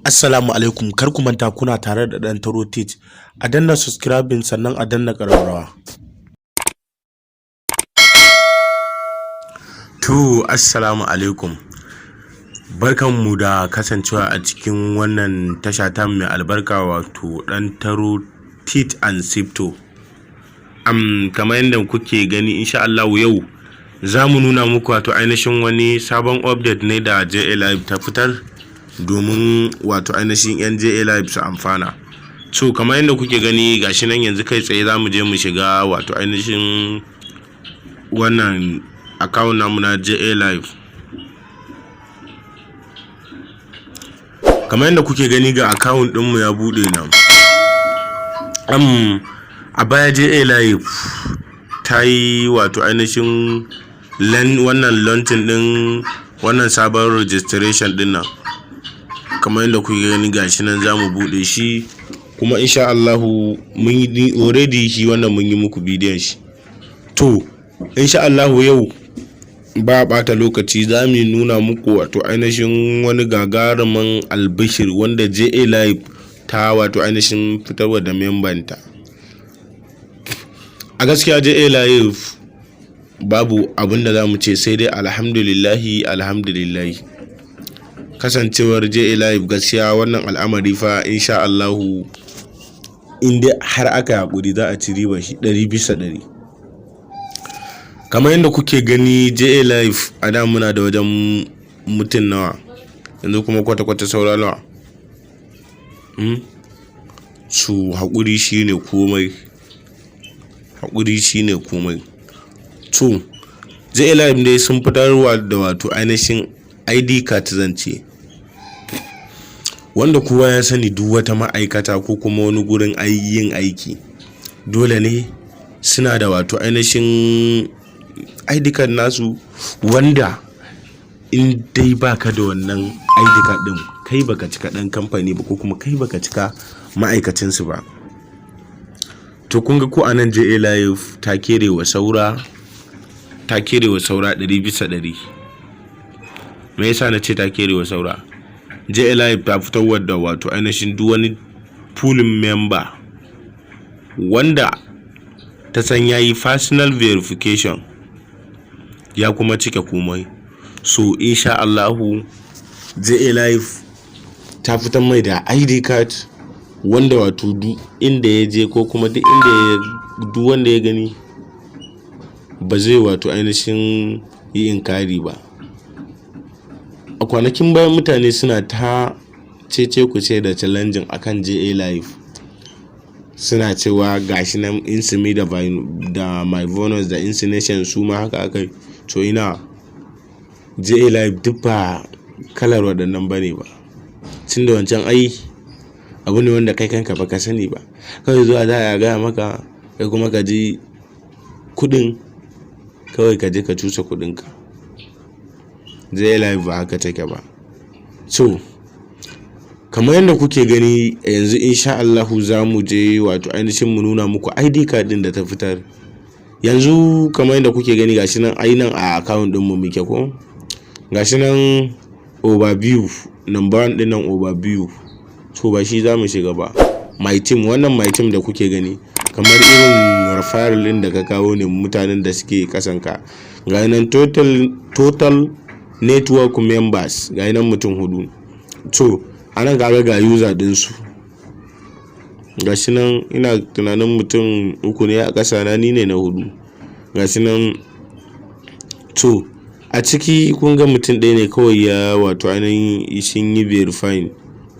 Assalamu alaikum, kar ku manta kuna tare da dan taro teach. A danna subscribing sannan a danna ƙararrawa. To assalamu alaikum, barkanmu da kasancewa a cikin wannan tasha ta mai albarka, wato dan taro teach and sifto. Kamar yadda kuke gani, insha Allah yau za mu nuna muku wato ainihin wani sabon update ne da Jaalifestyle ta fitar domin wato ainihin yan Jaalifestyle su amfana. So kamar yadda kuke gani gashi nan, yanzu kai tsaye za mu je mu shiga wato ainihin wannan account namu na Jaalifestyle. Kamar yadda kuke gani ga account ɗinmu ya buɗe nan. A baya Jaalifestyle ta yi wato ainihin wannan launching din wannan sabon registration din nan. Kamar yadda kuke gani gashi nan za mu bude shi, kuma insha Allah mun yi already shi wannan mun yi muku bidiyon shi. To insha Allah yau ba bata lokaci za mu nuna muku wato ainihin wani gagarumin albishir wanda Jaalifestyle ta wato ainihin fitarwa da membanta. A gaskiya Jaalifestyle babu abin da za mu ce sai dai alhamdulillahi. Kasancewar Jaalifestyle gaskiya wannan al'amari fa insha Allah inda har aka hakuri za a ci riba shi 100%. Kamar yadda kuke gani Jaalifestyle a da muna da wajen mutum nawa, yanzu kuma kwata-kwata saura nawa. Su hakuri shine komai. To Jaalifestyle dai sun fitarwa da wato ainihin ID card zance, wanda kowa ya sani duk wata ma'aikata ko kuma wani gurin yin aiki dole ne suna da wato ainihin ID card nasu, wanda in dai baka da wannan ID card din kai baka cika dan kamfani ba, ko kuma kai baka cika ma'aikacin su ba. To kun ga ko anan Jaalifestyle ta kere wa saura 100%. Me yasa na ce ta kere wa saura? Jaalifestyle ta fitar da wato ainihin duk wani pooling member wanda ta san yayi personal verification ya kuma cike komai. So insha Allah Jaalifestyle ta fitar mai da ID card wanda wato duk inda ya je, ko kuma duk wanda ya gani ba zai wato ainihin yi inkari ba. A kwanakin bayan mutane suna ta cece kuce da challenging akan Jaalifestyle, suna cewa gashi nan insimi da my bonus da insination su ma haka akai. To ina Jaalifestyle duk ba kalar waɗannan bane ba, tunda wancan abu ne wanda kai kanka baka sani ba, kawai zuwa za a gaya maka kai kuma ka ji kudin, kawai ka je ka cusa kudinka. Jaalifestyle ba haka take ba. So kamar yadda kuke gani yanzu insha Allah za mu je wato ainihin mu nuna muku ID card din da ta fitar. Yanzu kamar yadda kuke gani gashi nan nan a account din mu muke ko, gashi nan overview number 1 din nan overview. To ba shi za mu shiga ba. My team, wannan my team da kuke gani kamar irin referral din da ka kawo ne mutanen da suke kasanka. Ga nan total network members ga nan mutum 4. To anan ga user din su gashi nan, ina tunanin mutum 3 ne a kasa na, ni ne na 4 gashi nan. To a ciki kun ga mutum ɗaya ne kawai ya wato ainihin shin yi verifying,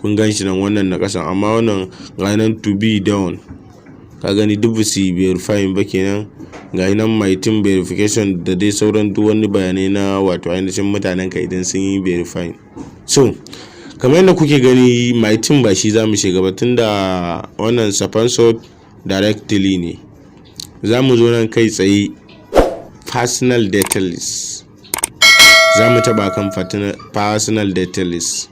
kun gan shi nan wannan na kasan, amma wannan ga nan to be done, ka gani duk su verifying ba kenan. Ga nan my team verification da dai sauran duk wani bayanai na wato ainihin mutanen ka idan sun yi verifying. So kamar yadda kuke gani my team ba shi za mu shiga ba, tunda wannan sponsored directly ne. Za mu zo nan kai tsaye personal details, za mu taba kan personal details.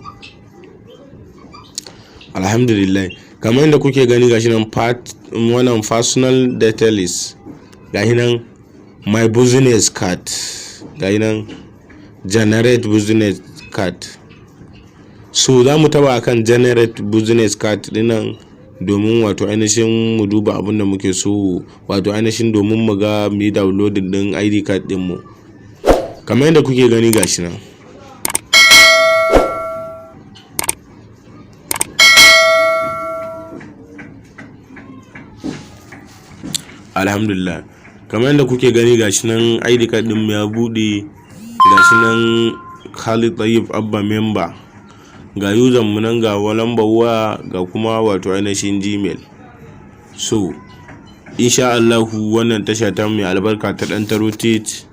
Alhamdulillah, kamar yadda kuke gani gashi nan wannan personal details, gashi nan my business card, gashi nan generate business card. So za mu taba akan generate business card dinnan domin wato ainihin mu duba abin da muke so, wato ainihin domin mu ga mu yi downloading din ID card din mu. Kamar yadda kuke gani gashi nan. Alhamdulillah, kamar yadda kuke gani gashi nan ID card din mu ya bude, gashi nan Khalid Tayyib Abba member, ga user mu nan, ga lambar waya, ga kuma wato ainihin Gmail. So insha Allah wannan tasha ta mai albarka ta dan taro teach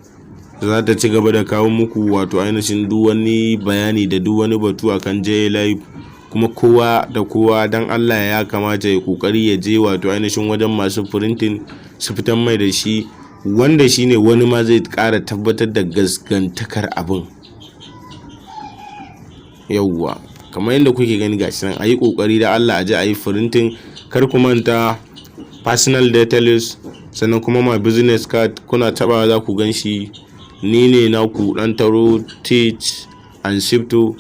za ta ci gaba da kawo muku wato ainihin duk wani bayani da duk wani batu akan Jaalifestyle, kuma kowa da kowa dan Allah ya kamata ya kokari ya je wato ainihin wajen masu printing su fitan mai da shi, wanda shine wani ma zai ƙara tabbatar da gaskantakar abin. Yawwa, kamar yadda kuke gani gashi nan, ayi kokari da Allah a je ayi printing. Kar ku manta personal details, sannan kuma my business card kuna taba za ku ganshi. Ni ne naku dan taro teach and sifto.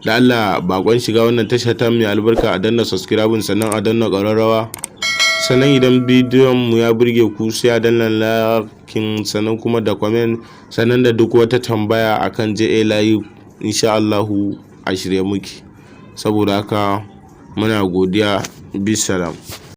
Da Allah bakon shiga wannan tasha ta mai albarka a danna subscribe, sannan a danna ƙararrawa, sannan idan bidiyon mu ya burge ku sai a danna like, sannan kuma da comment, sannan da duk wata tambaya akan Jaalifestyle insha Allah a shirye muke. Saboda haka muna godiya, bisalam.